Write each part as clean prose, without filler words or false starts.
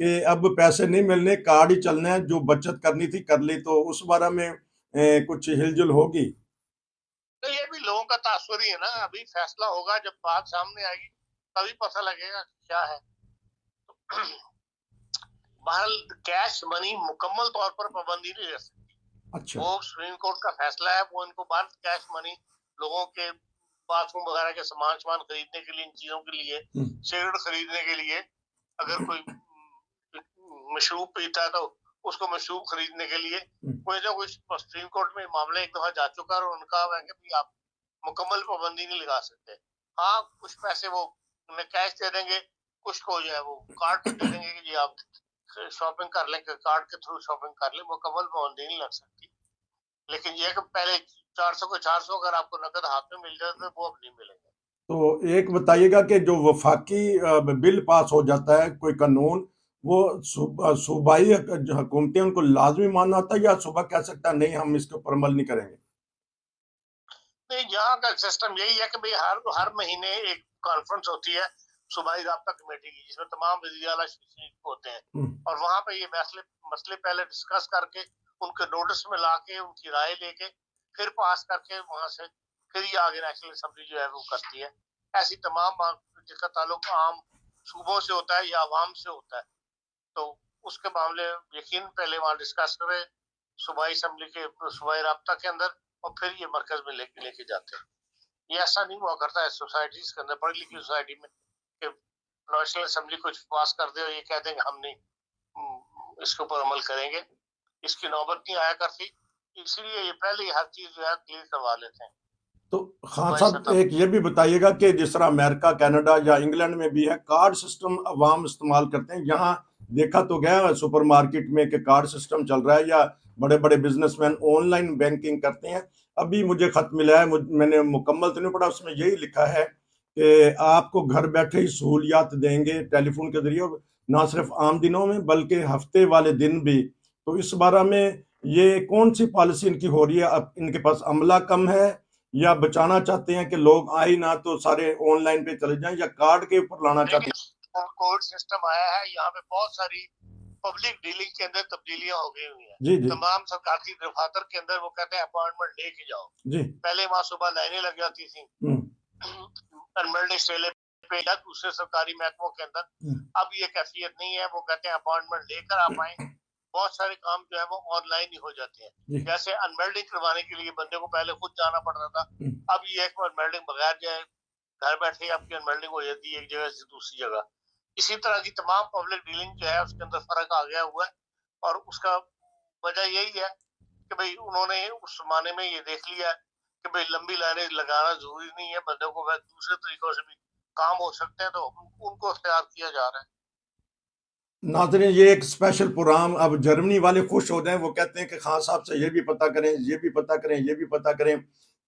کہ اب پیسے نہیں ملنے, کارڈ ہی چلنا ہے, جو بچت کرنی تھی کر لی, تو اس بارے میں کچھ ہل جل ہوگی؟ تو یہ بھی لوگوں کا تاثر ہی ہے نا. ابھی فیصلہ ہوگا, جب بات سامنے آئے گی تبھی پتہ لگے گا کیا ہے. بہرحال کیش منی مکمل طور پر پابندی نہیں رہ سکتی. اچھا, وہ سپریم کورٹ کا فیصلہ ہے, وہ ان کو بند کیش منی لوگوں کے باتھ روم وغیرہ کے سامان خریدنے کے لیے, ان چیزوں کے لیے, سگریٹ خریدنے کے لیے, اگر کوئی مشروب پیتا ہے تو اس کو مشروب خریدنے کے لیے کوئی نہ کوئی سپریم کورٹ میں معاملہ ایک دفعہ جا چکا ہے, اور ان کا ہے کہ آپ مکمل پابندی نہیں لگا سکتے. ہاں کچھ پیسے وہ کیش دے دیں گے, کچھ کو جو ہے وہ کارڈ دے دیں گے کہ جی آپ شاپنگ کر لیں, کارڈ کے تھرو شاپنگ کر لیں, مکمل پابندی نہیں لگ سکتی. لیکن یہ کہ پہلے 400 کو 400 اگر آپ کو نقد ہاتھ میں مل جائے تو وہ اب نہیں ملیں گے. تو ایک بتائیے گا کہ جو وفاقی بل پاس ہو جاتا ہے کوئی قانون, وہ صوبائی جو حکومتیں ان کو لازمی ماننا ہوتا ہے, یا صوبہ کہہ سکتا ہے نہیں ہم اس کے اوپر عمل نہیں کریں گے؟ نہیں, یہاں کا سسٹم یہی ہے کہ بھئی ہر مہینے ایک کانفرنس ہوتی ہے صوبائی رابطہ کمیٹی کی, جس میں تمام وزیر اعلیٰ شریک ہوتے ہیں, اور وہاں پہ یہ مسئلے پہلے ڈسکس کر کے ان کے نوٹس میں لا کے ان کی رائے لے کے پھر پاس کر کے وہاں سے پھر یہ آگے نیشنل اسمبلی جو ہے وہ کرتی ہے. ایسی تمام جس کا تعلق عام صوبوں سے ہوتا ہے یا عوام سے ہوتا ہے, تو اس کے معاملے یقین پہلے وہاں ڈسکس کرے صوبائی اسمبلی کے صوبائی رابطہ کے اندر, اور پھر یہ مرکز میں لے کے جاتے ہیں. یہ ایسا نہیں ہوا کرتا ہے سوسائٹیز کے اندر, پڑھی لکھی سوسائٹی میں, کہ نیشنل اسمبلی کچھ پاس کر دے اور یہ کہہ دیں کہ ہم نہیں اس کے اوپر عمل کریں گے. اس کی نوبت نہیں آیا کرتی, اسی لیے یہ پہلے ہی ہر چیز جو ہے کلیئر کروا لیتے ہیں. تو خان صاحب ایک یہ بھی بتائیے گا کہ جس طرح امریکہ, کینیڈا یا انگلینڈ میں بھی ہے, کارڈ سسٹم عوام استعمال کرتے ہیں, یہاں دیکھا تو گیا سپر مارکیٹ میں کہ کارڈ سسٹم چل رہا ہے, یا بڑے بڑے business man on line banking کرتے ہیں. ابھی مجھے خط ملا ہے, میں نے مکمل تو نہیں پڑھا, اس میں یہی لکھا ہے کہ آپ کو گھر بیٹھے ہی سہولیات دیں گے ٹیلی فون کے ذریعے, نہ صرف عام دنوں میں بلکہ ہفتے والے دن بھی. تو اس بارے میں یہ کون سی پالیسی ان کی ہو رہی ہے؟ اب ان کے پاس عملہ کم ہے, یا بچانا چاہتے ہیں کہ لوگ آئے نہ تو سارے آن لائن پہ چلے جائیں, یا کارڈ کے اوپر لانا چاہتے ہیں؟ کوڈ سسٹم آیا ہے, یہاں پہ بہت ساری پبلک ڈیلنگ کے اندر تبدیلیاں ہو گئی ہوئی ہیں. جی جی تمام سرکاری دفاتر کے اندر وہ کہتے ہیں اپوائنٹمنٹ لے کے جاؤ. جی, پہلے وہاں صبح لائنیں لگ جاتی تھیں انمیلڈ اسٹیلے پہ یا دوسرے سرکاری محکموں کے اندر. اب یہ کیفیت نہیں ہے, وہ کہتے ہیں اپوائنٹمنٹ لے کر آپ آئیں. بہت سارے کام جو ہے وہ آن لائن ہی ہو جاتے ہیں. جیسے انمیلڈنگ کروانے کے لیے بندے کو پہلے خود جانا پڑتا تھا, اب یہ ایک انمیلڈنگ بغیر جائے گھر بیٹھے ہی آپ کی انمیلڈنگ ہو جاتی ہے ایک جگہ سے دوسری جگہ. اسی طرح کی تمام پبلک ڈیلنگ جو ہے اس کے اندر فرق آ گیا ہوا ہے, اور اس کا وجہ یہی ہے کہ بھئی انہوں نے اس زمانے میں یہ دیکھ لیا کہ بھئی لمبی لائنیں لگانا ضروری نہیں ہے, بندوں کو دوسرے طریقوں سے بھی کام ہو سکتے ہیں, تو ان کو اختیار کیا جا رہا ہے. ناظرین یہ ایک اسپیشل پروگرام, اب جرمنی والے خوش ہو جائیں, وہ کہتے ہیں کہ خان صاحب سے یہ بھی پتہ کریں, یہ بھی پتہ کریں, یہ بھی پتہ کریں.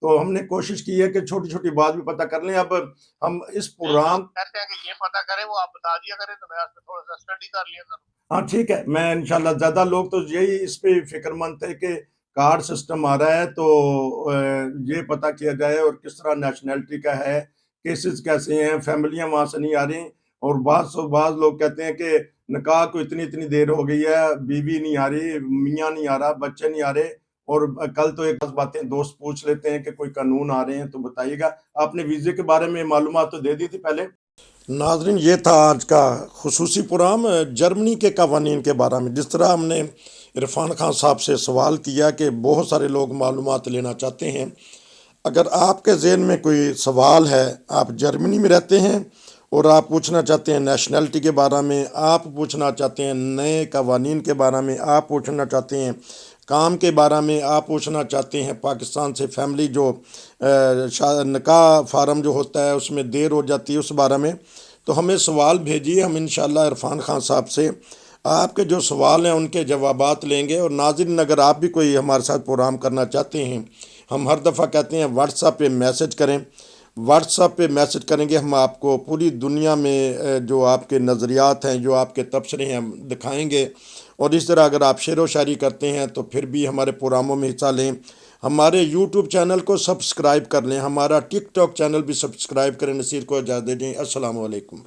تو ہم نے کوشش کی ہے کہ چھوٹی چھوٹی بات بھی پتہ کر لیں. اب ہم اس پروگرام کہتے ہیں کہ یہ پتہ کریں, وہ آپ بتا دیا کریں تو میں اس پہ تھوڑا سا اسٹڈی کر لیا کروں. ہاں ٹھیک ہے, میں انشاءاللہ زیادہ لوگ تو یہی اس پہ فکر مند تھے کہ کارڈ سسٹم آ رہا ہے تو یہ پتہ کیا جائے, اور کس طرح نیشنلٹی کا ہے, کیسز کیسے ہیں, فیملیاں وہاں سے نہیں آ رہی. اور بعض لوگ کہتے ہیں کہ نکاح کو اتنی دیر ہو گئی ہے, بیوی نہیں آ رہی, میاں نہیں آ رہا, بچے نہیں آ رہے. اور کل تو ایک باتیں دوست پوچھ لیتے ہیں کہ کوئی قانون آ رہے ہیں, تو بتائیے گا. آپ نے ویزے کے بارے میں معلومات تو دے دی تھی پہلے. ناظرین یہ تھا آج کا خصوصی پروگرام جرمنی کے قوانین کے بارے میں. جس طرح ہم نے عرفان خان صاحب سے سوال کیا کہ بہت سارے لوگ معلومات لینا چاہتے ہیں, اگر آپ کے ذہن میں کوئی سوال ہے, آپ جرمنی میں رہتے ہیں اور آپ پوچھنا چاہتے ہیں نیشنلٹی کے بارے میں, آپ پوچھنا چاہتے ہیں نئے قوانین کے بارے میں, آپ پوچھنا چاہتے ہیں کام کے بارے میں, آپ پوچھنا چاہتے ہیں پاکستان سے فیملی جو نکاح فارم جو ہوتا ہے اس میں دیر ہو جاتی ہے اس بارے میں, تو ہمیں سوال بھیجیے. ہم انشاءاللہ عرفان خان صاحب سے آپ کے جو سوال ہیں ان کے جوابات لیں گے. اور ناظرین اگر آپ بھی کوئی ہمارے ساتھ پروگرام کرنا چاہتے ہیں, ہم ہر دفعہ کہتے ہیں واٹس ایپ پہ میسج کریں. واٹس ایپ پہ میسج کریں گے, ہم آپ کو پوری دنیا میں جو آپ کے نظریات ہیں, جو آپ کے تبصرے ہیں, ہم دکھائیں گے. اور اس طرح اگر آپ شعر و شاعری کرتے ہیں تو پھر بھی ہمارے پروگراموں میں حصہ لیں. ہمارے یوٹیوب چینل کو سبسکرائب کر لیں, ہمارا ٹک ٹاک چینل بھی سبسکرائب کریں. نصیر کو اجازت دیں. السلام علیکم.